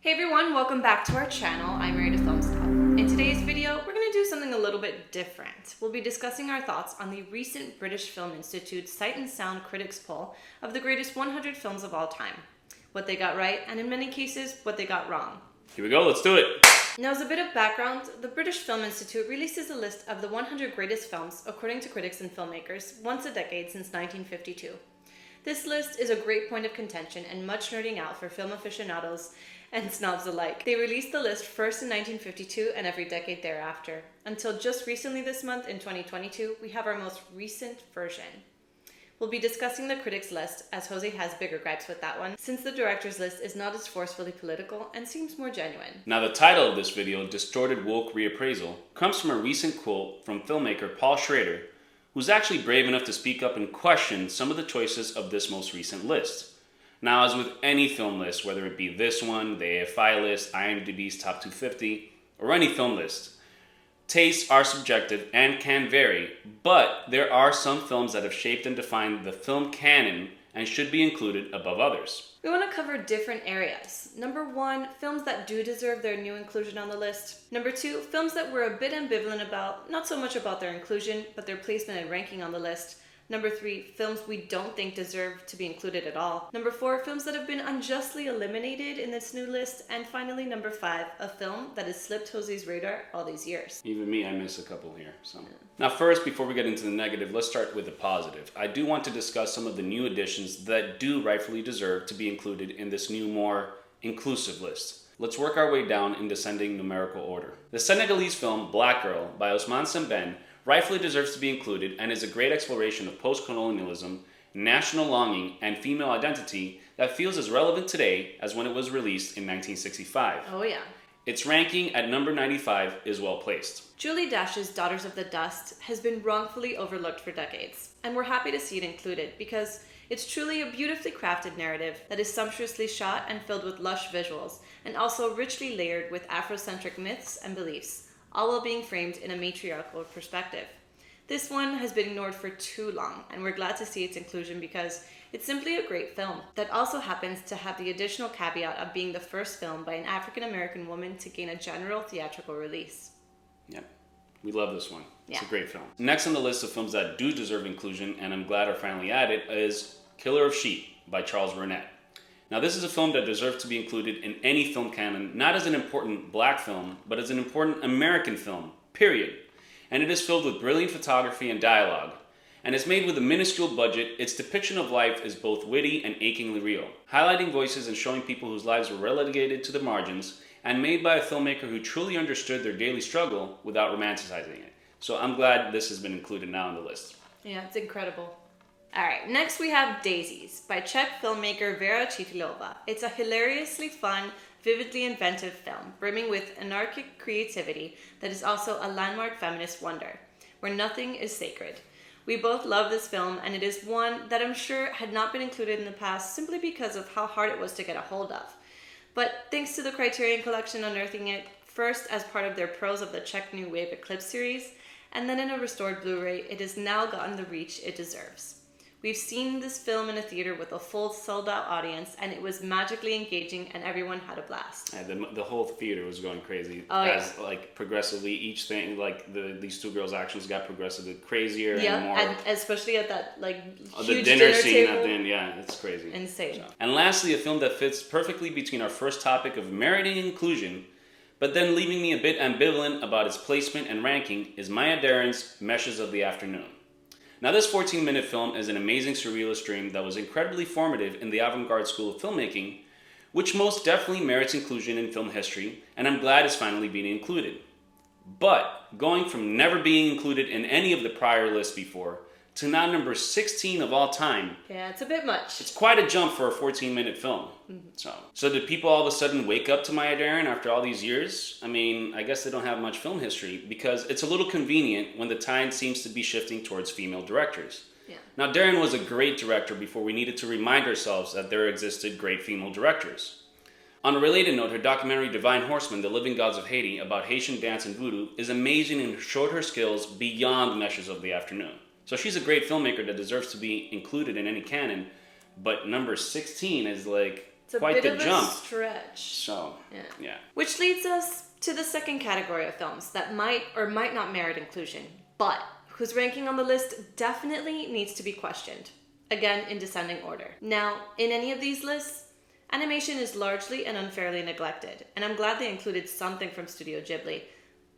Hey everyone, welcome back to our channel. I'm Mary to Film Stuff. In today's video, we're going to do something a little bit different. We'll be discussing our thoughts on the recent British Film Institute's Sight and Sound Critics poll of the greatest 100 films of all time. What they got right, and in many cases, what they got wrong. Here we go, let's do it! Now, as a bit of background, the British Film Institute releases a list of the 100 greatest films, according to critics and filmmakers, once a decade since 1952. This list is a great point of contention and much nerding out for film aficionados and snobs alike. They released the list first in 1952 and every decade thereafter. Until just recently this month, in 2022, we have our most recent version. We'll be discussing the critics list, as Jose has bigger gripes with that one, since the director's list is not as forcefully political and seems more genuine. Now the title of this video, Distorted Woke Reappraisal, comes from a recent quote from filmmaker Paul Schrader, who's actually brave enough to speak up and question some of the choices of this most recent list. Now, as with any film list, whether it be this one, the AFI list, IMDb's Top 250, or any film list, tastes are subjective and can vary, but there are some films that have shaped and defined the film canon and should be included above others. We want to cover different areas. Number 1, films that do deserve their new inclusion on the list. Number 2, films that we're a bit ambivalent about, not so much about their inclusion, but their placement and ranking on the list. Number 3, films we don't think deserve to be included at all. Number 4, films that have been unjustly eliminated in this new list. And finally, number 5, a film that has slipped Jose's radar all these years. Even me, I miss a couple here. Now first, before we get into the negative, let's start with the positive. I do want to discuss some of the new additions that do rightfully deserve to be included in this new, more inclusive list. Let's work our way down in descending numerical order. The Senegalese film Black Girl by Ousmane Sembène rightfully deserves to be included and is a great exploration of post-colonialism, national longing, and female identity that feels as relevant today as when it was released in 1965. Oh yeah. Its ranking at number 95 is well placed. Julie Dash's Daughters of the Dust has been wrongfully overlooked for decades, and we're happy to see it included because it's truly a beautifully crafted narrative that is sumptuously shot and filled with lush visuals, and also richly layered with Afrocentric myths and beliefs, all while being framed in a matriarchal perspective. This one has been ignored for too long, and we're glad to see its inclusion because it's simply a great film that also happens to have the additional caveat of being the first film by an African-American woman to gain a general theatrical release. Yep, we love this one. It's Yeah. a great film. Next on the list of films that do deserve inclusion, and I'm glad are finally added, is Killer of Sheep by Charles Burnett. Now this is a film that deserves to be included in any film canon, not as an important black film, but as an important American film, period. And it is filled with brilliant photography and dialogue. And it's made with a minuscule budget. Its depiction of life is both witty and achingly real, highlighting voices and showing people whose lives were relegated to the margins, and made by a filmmaker who truly understood their daily struggle without romanticizing it. So I'm glad this has been included now on the list. Yeah, it's incredible. Alright, next we have Daisies by Czech filmmaker Vera Chytilova. It's a hilariously fun, vividly inventive film, brimming with anarchic creativity that is also a landmark feminist wonder, where nothing is sacred. We both love this film, and it is one that I'm sure had not been included in the past simply because of how hard it was to get a hold of. But thanks to the Criterion Collection unearthing it, first as part of their Pros of the Czech New Wave Eclipse series, and then in a restored Blu-ray, it has now gotten the reach it deserves. We've seen this film in a theater with a full sold-out audience, and it was magically engaging, and everyone had a blast. Yeah, the whole theater was going crazy. Oh, as like progressively each thing, like these two girls' actions got progressively crazier and more. And especially at that huge the dinner scene table. at the end, yeah, it's crazy. Insane. So. And lastly, a film that fits perfectly between our first topic of meriting inclusion, but then leaving me a bit ambivalent about its placement and ranking, is Maya Deren's Meshes of the Afternoon. Now this 14-minute film is an amazing surrealist dream that was incredibly formative in the avant-garde school of filmmaking, which most definitely merits inclusion in film history, and I'm glad it's finally being included. But going from never being included in any of the prior lists before, to now number 16 of all time. Yeah, it's a bit much. It's quite a jump for a 14-minute film. So did people all of a sudden wake up to Maya Deren after all these years? I mean, I guess they don't have much film history, because it's a little convenient when the tide seems to be shifting towards female directors. Yeah. Now, Deren was a great director before we needed to remind ourselves that there existed great female directors. On a related note, her documentary Divine Horsemen, The Living Gods of Haiti, about Haitian dance and voodoo, is amazing and showed her skills beyond Meshes of the Afternoon. So she's a great filmmaker that deserves to be included in any canon, but number 16 is like It's a quite bit the of jump. a stretch. So, yeah. Which leads us to the second category of films that might or might not merit inclusion, but whose ranking on the list definitely needs to be questioned. Again, in descending order. Now, in any of these lists, animation is largely and unfairly neglected, and I'm glad they included something from Studio Ghibli,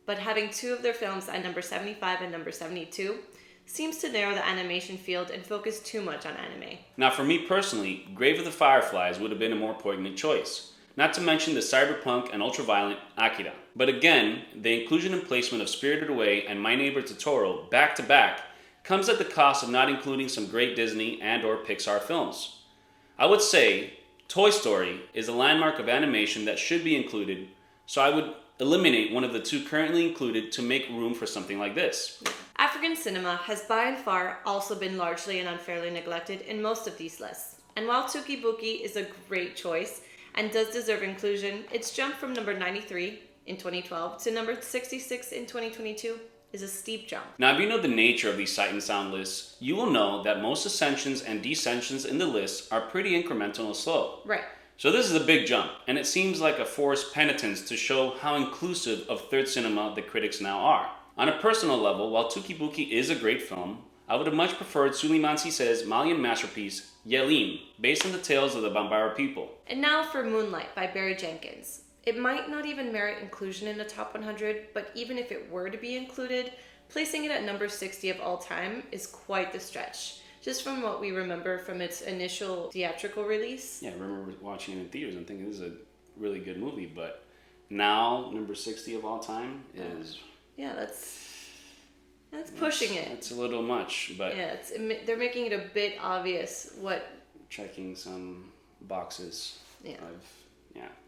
but having two of their films at number 75 and number 72 seems to narrow the animation field and focus too much on anime. Now, for me personally, Grave of the Fireflies would have been a more poignant choice. Not to mention the cyberpunk and ultraviolent Akira. But again, the inclusion and placement of Spirited Away and My Neighbor Totoro back to back comes at the cost of not including some great Disney and or Pixar films. I would say Toy Story is a landmark of animation that should be included, so I would eliminate one of the two currently included to make room for something like this. African cinema has by and far also been largely and unfairly neglected in most of these lists. And while Tuki Buki is a great choice and does deserve inclusion, its jump from number 93 in 2012 to number 66 in 2022 is a steep jump. Now, if you know the nature of these Sight and Sound lists, you will know that most ascensions and descensions in the list are pretty incremental and slow. Right. So this is a big jump, and it seems like a forced penitence to show how inclusive of third cinema the critics now are. On a personal level, while Tuki Buki is a great film, I would have much preferred Suleiman Sisse's Malian masterpiece, Yelin, based on the tales of the Bambara people. And now for Moonlight by Barry Jenkins. It might not even merit inclusion in the top 100, but even if it were to be included, placing it at number 60 of all time is quite the stretch. Just from what we remember from its initial theatrical release. Yeah, I remember watching it in theaters and thinking this is a really good movie, but now number 60 of all time is... Yeah, that's pushing it. It's a little much, but... Yeah, they're making it a bit obvious what... Checking some boxes. Yeah.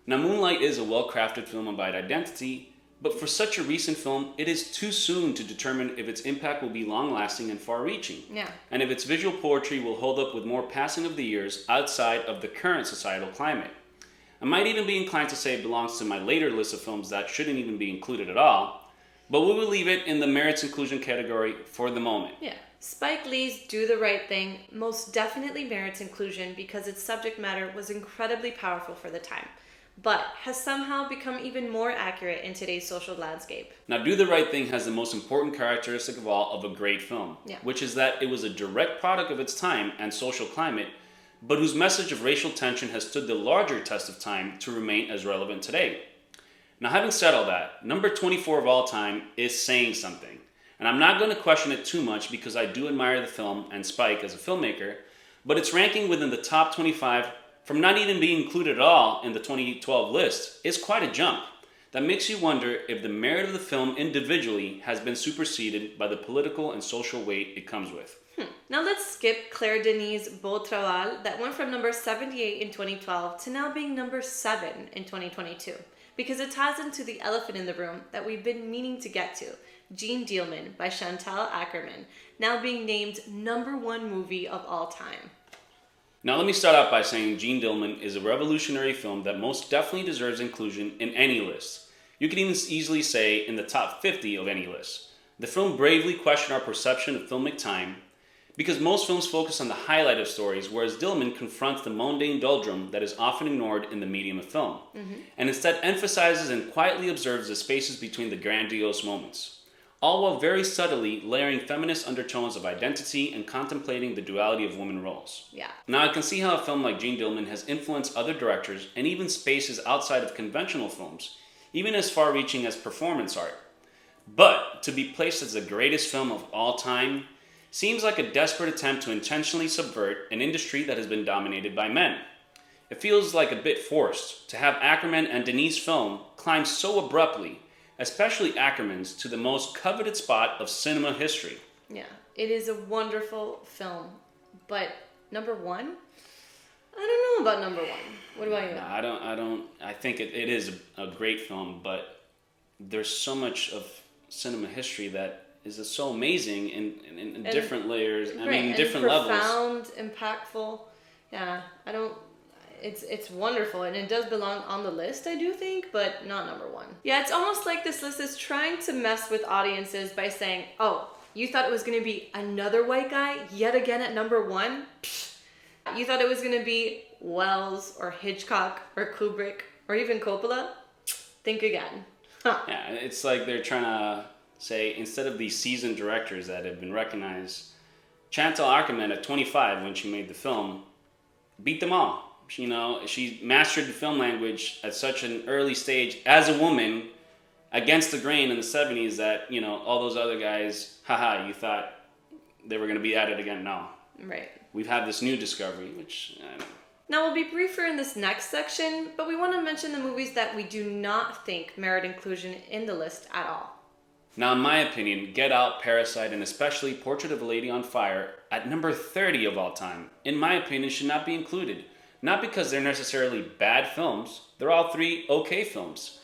Now, Moonlight is a well-crafted film about identity, but for such a recent film, it is too soon to determine if its impact will be long-lasting and far-reaching. Yeah. And if its visual poetry will hold up with more passing of the years outside of the current societal climate. I might even be inclined to say it belongs to my later list of films that shouldn't even be included at all, but we will leave it in the merits inclusion category for the moment. Yeah. Spike Lee's Do the Right Thing most definitely merits inclusion because its subject matter was incredibly powerful for the time, but has somehow become even more accurate in today's social landscape. Now, Do the Right Thing has the most important characteristic of all of a great film, which is that it was a direct product of its time and social climate, but whose message of racial tension has stood the larger test of time to remain as relevant today. Now, having said all that, number 24 of all time is saying something. And I'm not going to question it too much because I do admire the film and Spike as a filmmaker, but its ranking within the top 25 from not even being included at all in the 2012 list is quite a jump. That makes you wonder if the merit of the film individually has been superseded by the political and social weight it comes with. Now let's skip Claire Denis' Beau Travail that went from number 78 in 2012 to now being number 7 in 2022. Because it ties into the elephant in the room that we've been meaning to get to, Jeanne Dielman by Chantal Akerman, now being named number 1 movie of all time. Now let me start out by saying Jeanne Dielman is a revolutionary film that most definitely deserves inclusion in any list. You could even easily say in the top 50 of any list. The film bravely questioned our perception of filmic time, because most films focus on the highlight of stories, whereas Dielman confronts the mundane doldrum that is often ignored in the medium of film, and instead emphasizes and quietly observes the spaces between the grandiose moments, all while very subtly layering feminist undertones of identity and contemplating the duality of women roles. Yeah. Now I can see how a film like Jeanne Dielman has influenced other directors and even spaces outside of conventional films, even as far-reaching as performance art. But to be placed as the greatest film of all time seems like a desperate attempt to intentionally subvert an industry that has been dominated by men. It feels like a bit forced to have Akerman and Denis' film climb so abruptly, especially Ackerman's, to the most coveted spot of cinema history. Yeah, it is a wonderful film, but number 1? I don't know about number 1. What about you? I think it is a great film, but there's so much of cinema history that is so amazing in different layers. I mean, different levels. Profound, impactful. Yeah, it's wonderful, and it does belong on the list, I do think, but not number 1. Yeah, it's almost like this list is trying to mess with audiences by saying, oh, you thought it was going to be another white guy yet again at number 1? Pfft, You thought it was going to be Wells or Hitchcock or Kubrick or even Coppola? Think again. Huh. Yeah, it's like they're trying to say, instead of these seasoned directors that have been recognized, Chantal Akerman at 25 when she made the film beat them all. She mastered the film language at such an early stage as a woman against the grain in the 70s that, all those other guys, you thought they were going to be at it again. No. Right. We've had this new discovery, which I don't know. Now, we'll be briefer in this next section, but we want to mention the movies that we do not think merit inclusion in the list at all. Now, in my opinion, Get Out, Parasite, and especially Portrait of a Lady on Fire, at number 30 of all time, in my opinion, should not be included. Not because they're necessarily bad films, they're all three okay films.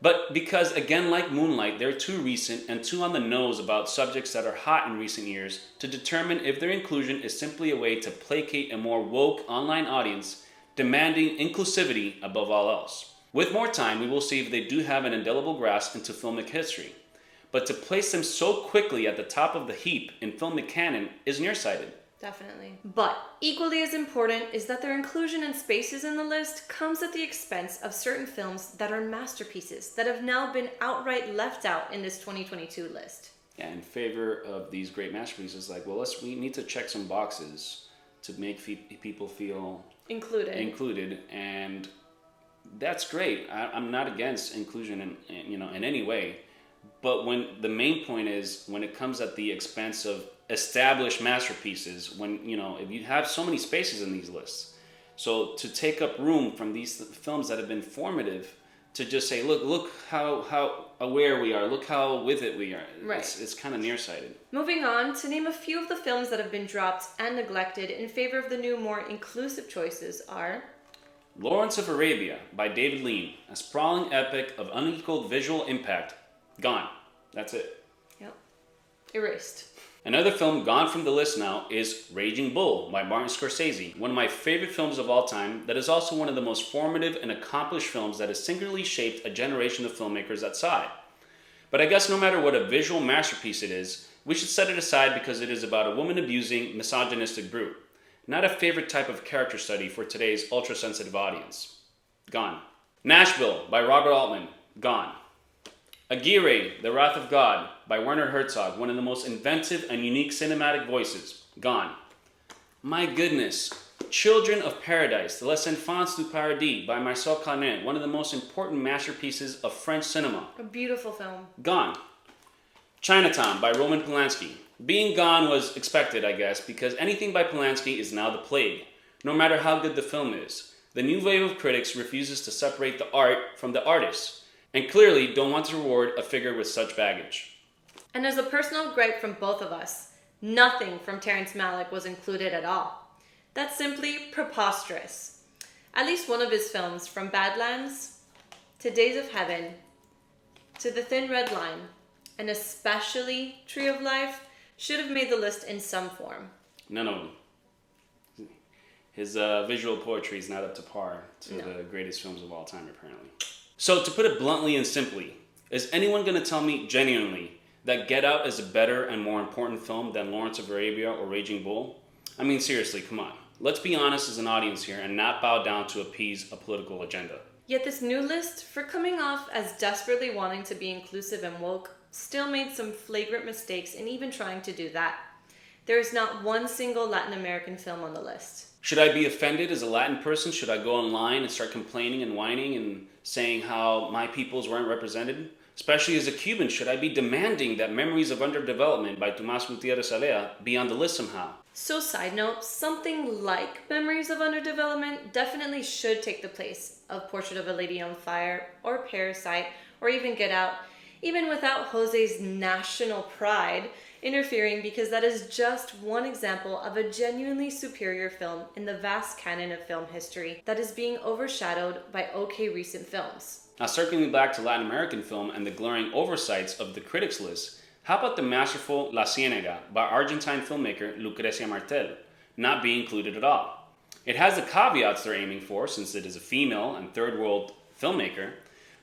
But because, again, like Moonlight, they're too recent and too on the nose about subjects that are hot in recent years to determine if their inclusion is simply a way to placate a more woke online audience demanding inclusivity above all else. With more time, we will see if they do have an indelible grasp into filmic history. But to place them so quickly at the top of the heap in filmic canon is nearsighted. Definitely. But equally as important is that their inclusion in spaces in the list comes at the expense of certain films that are masterpieces that have now been outright left out in this 2022 list. Yeah, in favor of these great masterpieces, we need to check some boxes to make people feel included, and that's great. I'm not against inclusion in any way, but when the main point is when it comes at the expense of established masterpieces, when if you have so many spaces in these lists, so to take up room from these films that have been formative, to just say look how aware we are, look how with it we are, right. It's kind of nearsighted. Moving on to name a few of the films that have been dropped and neglected in favor of the new, more inclusive choices are Lawrence of Arabia by David Lean, a sprawling epic of unequaled visual impact, gone. That's it. Yep. Erased. Another film gone from the list now is Raging Bull by Martin Scorsese, one of my favorite films of all time that is also one of the most formative and accomplished films that has singularly shaped a generation of filmmakers that saw it. But I guess no matter what a visual masterpiece it is, we should set it aside because it is about a woman-abusing, misogynistic brute. Not a favorite type of character study for today's ultra-sensitive audience. Gone. Nashville by Robert Altman. Gone. Aguirre, The Wrath of God by Werner Herzog, one of the most inventive and unique cinematic voices. Gone. My goodness. Children of Paradise, The Les Enfants du Paradis by Marcel Carnet, one of the most important masterpieces of French cinema. A beautiful film. Gone. Chinatown by Roman Polanski. Being gone was expected, I guess, because anything by Polanski is now the plague, no matter how good the film is. The new wave of critics refuses to separate the art from the artist, and clearly don't want to reward a figure with such baggage. And as a personal gripe from both of us, nothing from Terrence Malick was included at all. That's simply preposterous. At least one of his films, from Badlands to Days of Heaven to The Thin Red Line, and especially Tree of Life, should have made the list in some form. None of them. His visual poetry is not up to par to the greatest films of all time, apparently. So to put it bluntly and simply, is anyone going to tell me genuinely that Get Out is a better and more important film than Lawrence of Arabia or Raging Bull? I mean, seriously, come on. Let's be honest as an audience here and not bow down to appease a political agenda. Yet this new list, for coming off as desperately wanting to be inclusive and woke, still made some flagrant mistakes in even trying to do that. There is not one single Latin American film on the list. Should I be offended as a Latin person? Should I go online and start complaining and whining and saying how my peoples weren't represented? Especially as a Cuban, should I be demanding that Memories of Underdevelopment by Tomás Gutiérrez Alea be on the list somehow? So side note, something like Memories of Underdevelopment definitely should take the place of Portrait of a Lady on Fire or Parasite or even Get Out, even without Jose's national pride interfering, because that is just one example of a genuinely superior film in the vast canon of film history that is being overshadowed by okay recent films. Now, circling back to Latin American film and the glaring oversights of the critics list, how about the masterful La Ciénaga by Argentine filmmaker Lucrecia Martel not be included at all? It has the caveats they're aiming for, since it is a female and third world filmmaker,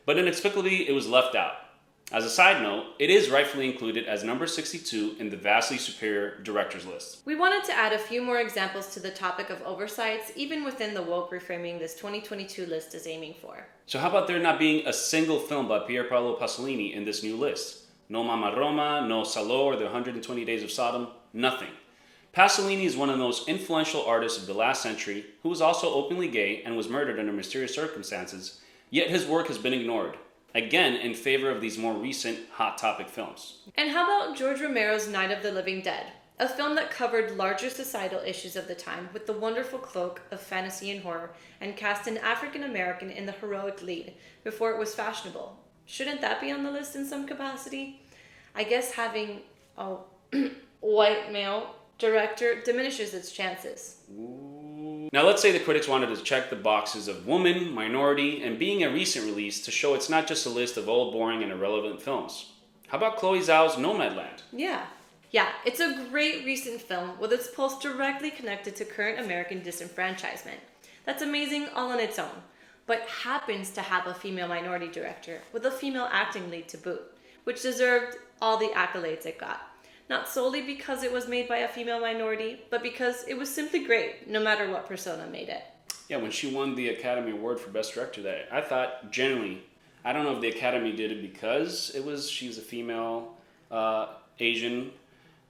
but inexplicably it was left out. As a side note, it is rightfully included as number 62 in the vastly superior director's list. We wanted to add a few more examples to the topic of oversights, even within the woke reframing this 2022 list is aiming for. So how about there not being a single film by Pier Paolo Pasolini in this new list? No Mama Roma, no Salo or the 120 Days of Sodom, nothing. Pasolini is one of the most influential artists of the last century who was also openly gay and was murdered under mysterious circumstances, yet his work has been ignored. Again, in favor of these more recent hot topic films. And how about George Romero's Night of the Living Dead? A film that covered larger societal issues of the time with the wonderful cloak of fantasy and horror and cast an African American in the heroic lead before it was fashionable. Shouldn't that be on the list in some capacity? I guess having a white male director diminishes its chances. Now let's say the critics wanted to check the boxes of woman, minority, and being a recent release to show it's not just a list of old, boring, and irrelevant films. How about Chloe Zhao's Nomadland? Yeah, it's a great recent film with its pulse directly connected to current American disenfranchisement. That's amazing all on its own, but happens to have a female minority director with a female acting lead to boot, which deserved all the accolades it got. Not solely because it was made by a female minority, but because it was simply great, no matter what persona made it. Yeah, when she won the Academy Award for Best Director, I thought, genuinely, I don't know if the Academy did it because she's a female Asian,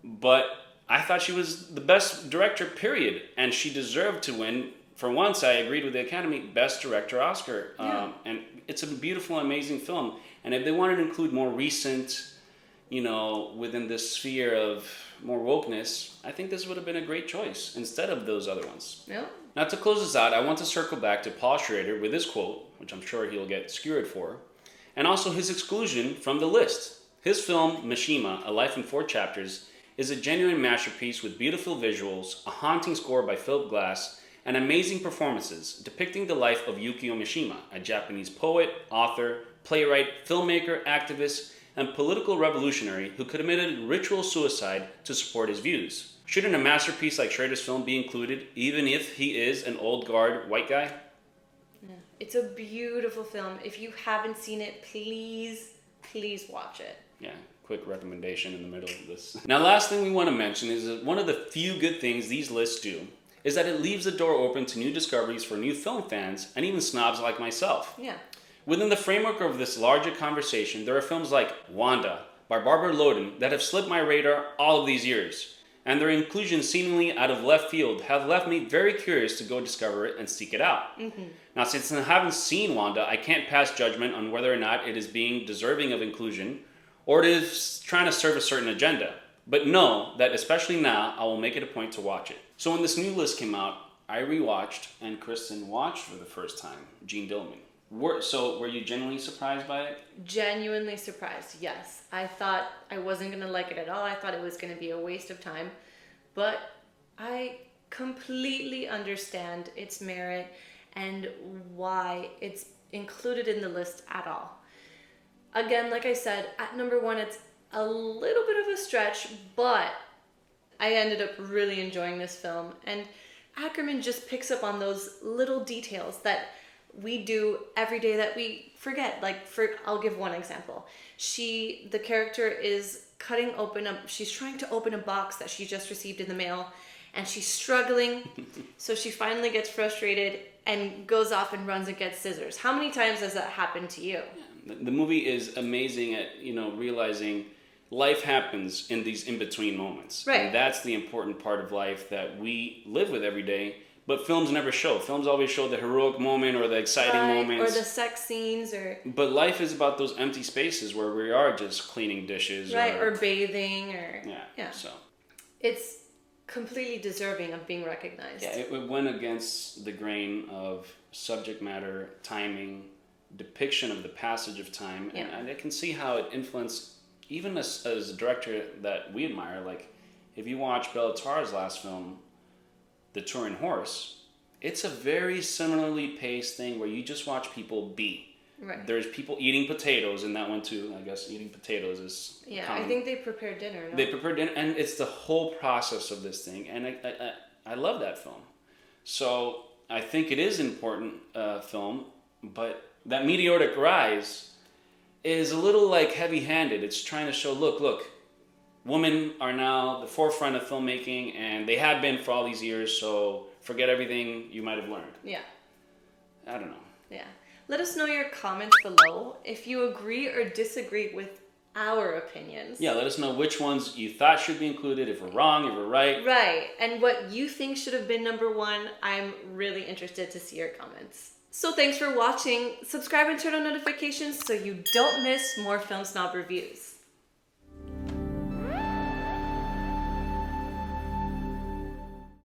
but I thought she was the best director, period. And she deserved to win. For once, I agreed with the Academy, Best Director Oscar. Yeah. And it's a beautiful, amazing film. And if they wanted to include more recent, within this sphere of more wokeness, I think this would have been a great choice instead of those other ones. Yeah. Now, to close this out, I want to circle back to Paul Schrader with his quote, which I'm sure he'll get skewered for, and also his exclusion from the list. His film, Mishima, A Life in 4 Chapters, is a genuine masterpiece with beautiful visuals, a haunting score by Philip Glass, and amazing performances depicting the life of Yukio Mishima, a Japanese poet, author, playwright, filmmaker, activist, and political revolutionary who committed ritual suicide to support his views. Shouldn't a masterpiece like Schrader's film be included, even if he is an old guard white guy? Yeah. It's a beautiful film. If you haven't seen it, please watch it. Yeah, quick recommendation in the middle of this. Now, last thing we want to mention is that one of the few good things these lists do is that it leaves the door open to new discoveries for new film fans and even snobs like myself. Yeah. Within the framework of this larger conversation, there are films like Wanda by Barbara Loden that have slipped my radar all of these years, and their inclusion seemingly out of left field have left me very curious to go discover it and seek it out. Mm-hmm. Now, since I haven't seen Wanda, I can't pass judgment on whether or not it is being deserving of inclusion or it is trying to serve a certain agenda. But know that especially now, I will make it a point to watch it. So when this new list came out, I rewatched and Kristen watched for the first time Jeanne Dielman. Were you genuinely surprised by it? Genuinely surprised, yes. I thought I wasn't going to like it at all. I thought it was going to be a waste of time. But I completely understand its merit and why it's included in the list at all. Again, like I said, at number 1, it's a little bit of a stretch, but I ended up really enjoying this film. And Ackerman just picks up on those little details that we do every day that we forget. I'll give one example. The character is she's trying to open a box that she just received in the mail, and she's struggling. So she finally gets frustrated and goes off and runs and gets scissors. How many times has that happened to you? The movie is amazing at, realizing life happens in these in-between moments. Right. And that's the important part of life that we live with every day. But films never show. Films always show the heroic moment or the exciting moments. Or the sex scenes. But life is about those empty spaces where we are just cleaning dishes. Right, or bathing. Yeah. So it's completely deserving of being recognized. Yeah, it went against the grain of subject matter, timing, depiction of the passage of time. Yeah. And I can see how it influenced, even as a director that we admire. Like, if you watch Bela Tarr's last film, The Turin Horse, it's a very similarly paced thing where you just watch people be. Right. There's people eating potatoes in that one too. I guess eating potatoes is common. I think they prepare dinner. No? They prepare dinner, and it's the whole process of this thing, and I love that film. So I think it is an important film, but that meteoric rise is a little like heavy-handed. It's trying to show, look, women are now the forefront of filmmaking, and they have been for all these years, so forget everything you might have learned. Yeah. I don't know. Yeah. Let us know your comments below if you agree or disagree with our opinions. Yeah, let us know which ones you thought should be included, if we're wrong, if we're right. Right, and what you think should have been number one. I'm really interested to see your comments. So thanks for watching. Subscribe and turn on notifications so you don't miss more Film Snob reviews.